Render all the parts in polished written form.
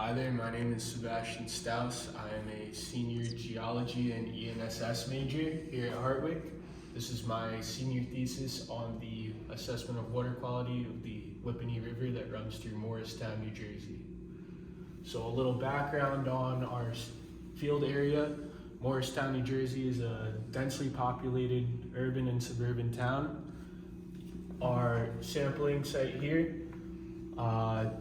Hi there, my name is Stauss. I am a senior geology and ENSS major here at Hartwick. This is my senior thesis on the assessment of water quality of the Whippany River that runs through Morristown, New Jersey. So a little background on our field area. Morristown, New Jersey is a densely populated urban and suburban town. Our sampling site here,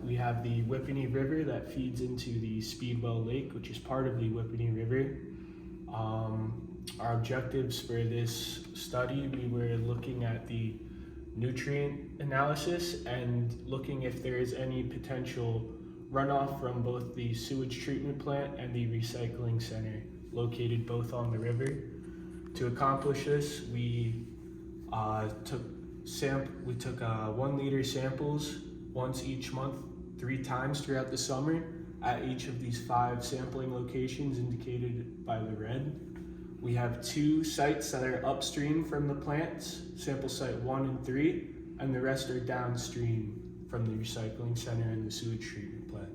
we have the Whippany River that feeds into the Speedwell Lake, which is part of the Whippany River. Our objectives for this study, we were looking at the nutrient analysis and looking if there is any potential runoff from both the sewage treatment plant and the recycling center located both on the river. To accomplish this, we took 1 liter samples once each month, 3 times throughout the summer at each of these 5 sampling locations indicated by the red. We have 2 sites that are upstream from the plants, sample site 1 and 3, and the rest are downstream from the recycling center and the sewage treatment plant.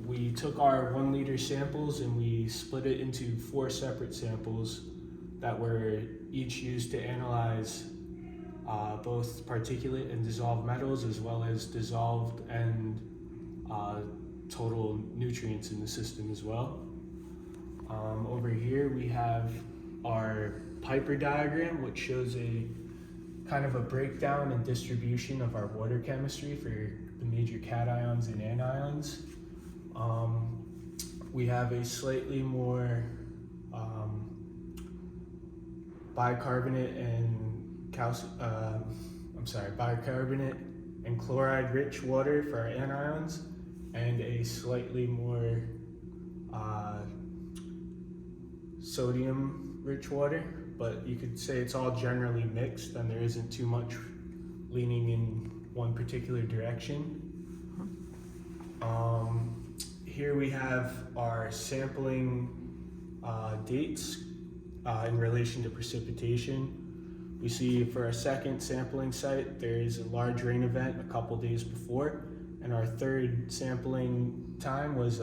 We took our 1 liter samples and we split it into 4 separate samples that were each used to analyze both particulate and dissolved metals, as well as dissolved and total nutrients in the system as well. Over here we have our Piper diagram, which shows a kind of a breakdown and distribution of our water chemistry for the major cations and anions. We have a slightly more bicarbonate and chloride rich water for our anions, and a slightly more sodium rich water, but you could say it's all generally mixed and there isn't too much leaning in one particular direction. Here we have our sampling dates in relation to precipitation. We see for our second sampling site, there is a large rain event a couple days before, and our third sampling time was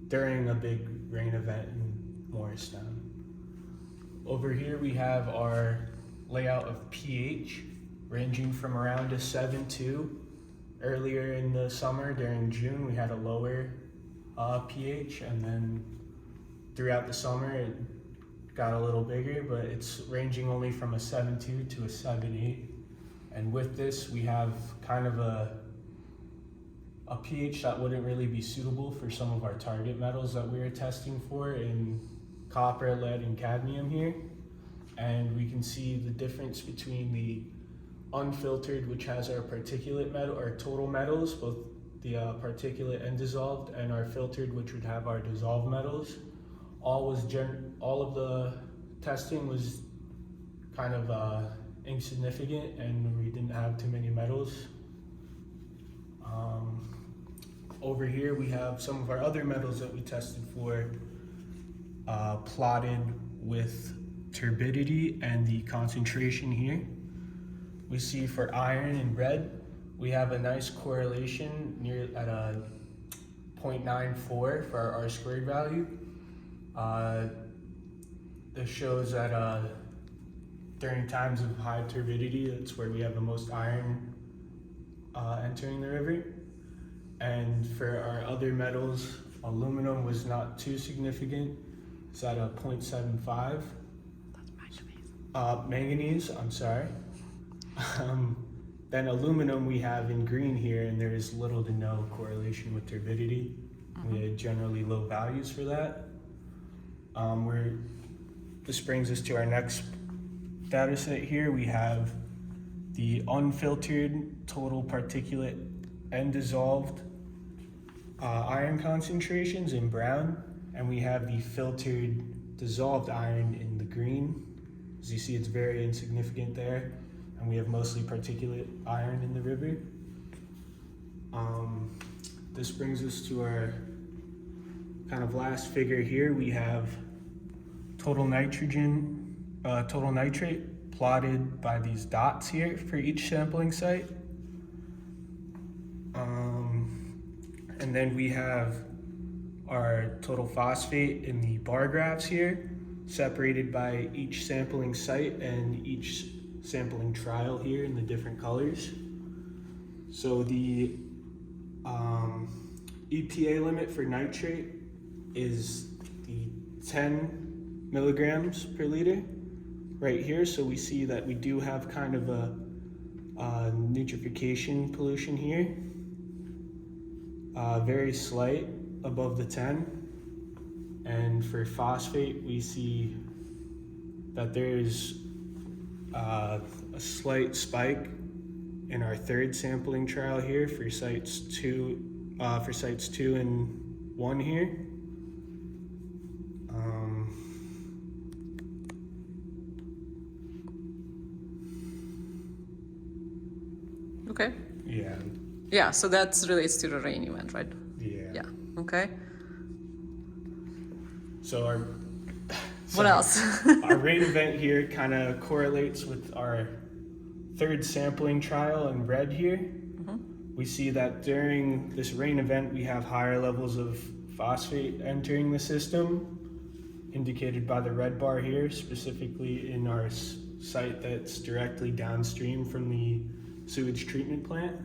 during a big rain event in Morristown. Over here we have our layout of pH, ranging from around a 7.2. Earlier in the summer, during June, we had a lower pH, and then throughout the summer it got a little bigger, but it's ranging only from a 7.2 to a 7.8. And with this, we have kind of a pH that wouldn't really be suitable for some of our target metals that we are testing for in copper, lead, and cadmium here. And we can see the difference between the unfiltered, which has our particulate metal or total metals, both the particulate and dissolved, and our filtered, which would have our dissolved metals. All of the testing was kind of insignificant, and we didn't have too many metals. Over here we have some of our other metals that we tested for, plotted with turbidity and the concentration here. We see for iron and red, we have a nice correlation near at a 0.94 for our R-squared value. This shows that during times of high turbidity, that's where we have the most iron entering the river. And for our other metals, aluminum was not too significant. It's at a 0.75. That's manganese, I'm sorry. Then aluminum we have in green here, and there is little to no correlation with turbidity. We had generally low values for that. This brings us to our next data set here. We have the unfiltered total particulate and dissolved iron concentrations in brown, and we have the filtered dissolved iron in the green. As you see, it's very insignificant there, and we have mostly particulate iron in the river. This brings us to our kind of last figure here. We have total nitrate plotted by these dots here for each sampling site. And then we have our total phosphate in the bar graphs here, separated by each sampling site and each sampling trial here in the different colors. So the EPA limit for nitrate is the 10 milligrams per liter right here. So we see that we do have kind of a nitrification pollution here, very slight above the 10. And for phosphate, we see that there is a slight spike in our third sampling trial here for sites 2 and 1 here. Okay. Yeah. Yeah, so that relates to the rain event, right? Yeah. Yeah. Okay. So our What else? our rain event here kind of correlates with our third sampling trial in red here. We see that during this rain event, we have higher levels of phosphate entering the system, indicated by the red bar here, specifically in our site that's directly downstream from the sewage treatment plant.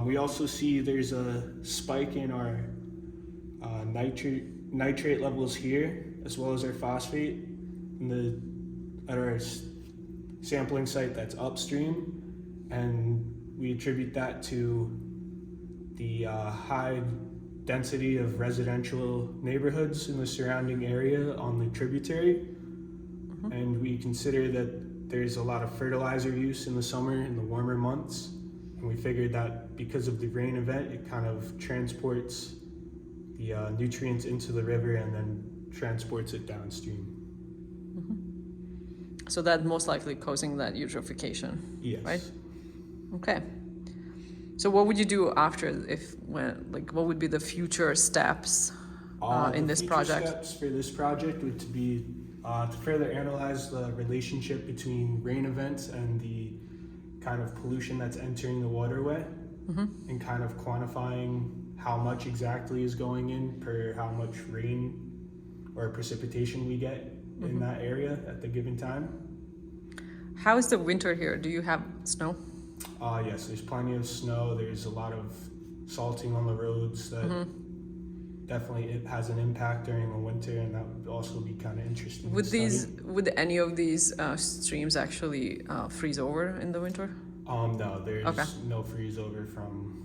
We also see there's a spike in our nitrate levels here, as well as our phosphate at our sampling site that's upstream, and we attribute that to the high density of residential neighborhoods in the surrounding area on the tributary. And we consider that there's a lot of fertilizer use in the summer, in the warmer months. And we figured that because of the rain event, it kind of transports the nutrients into the river and then transports it downstream. So that most likely causing that eutrophication. Yes. Right? Okay. So what would you do after what would be the future steps in this project? Steps for this project would be to further analyze the relationship between rain events and the kind of pollution that's entering the waterway, and kind of quantifying how much exactly is going in per how much rain or precipitation we get in that area at the given time. How is the winter here? Do you have snow? Yes, there's plenty of snow. There's a lot of salting on the roads that definitely it has an impact during the winter, and that would also be kind of interesting. Would any of these streams actually freeze over in the winter? No, there's no freeze over from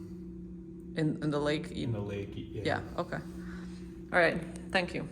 in the lake. in the lake. Yeah. Okay. All right. Thank you.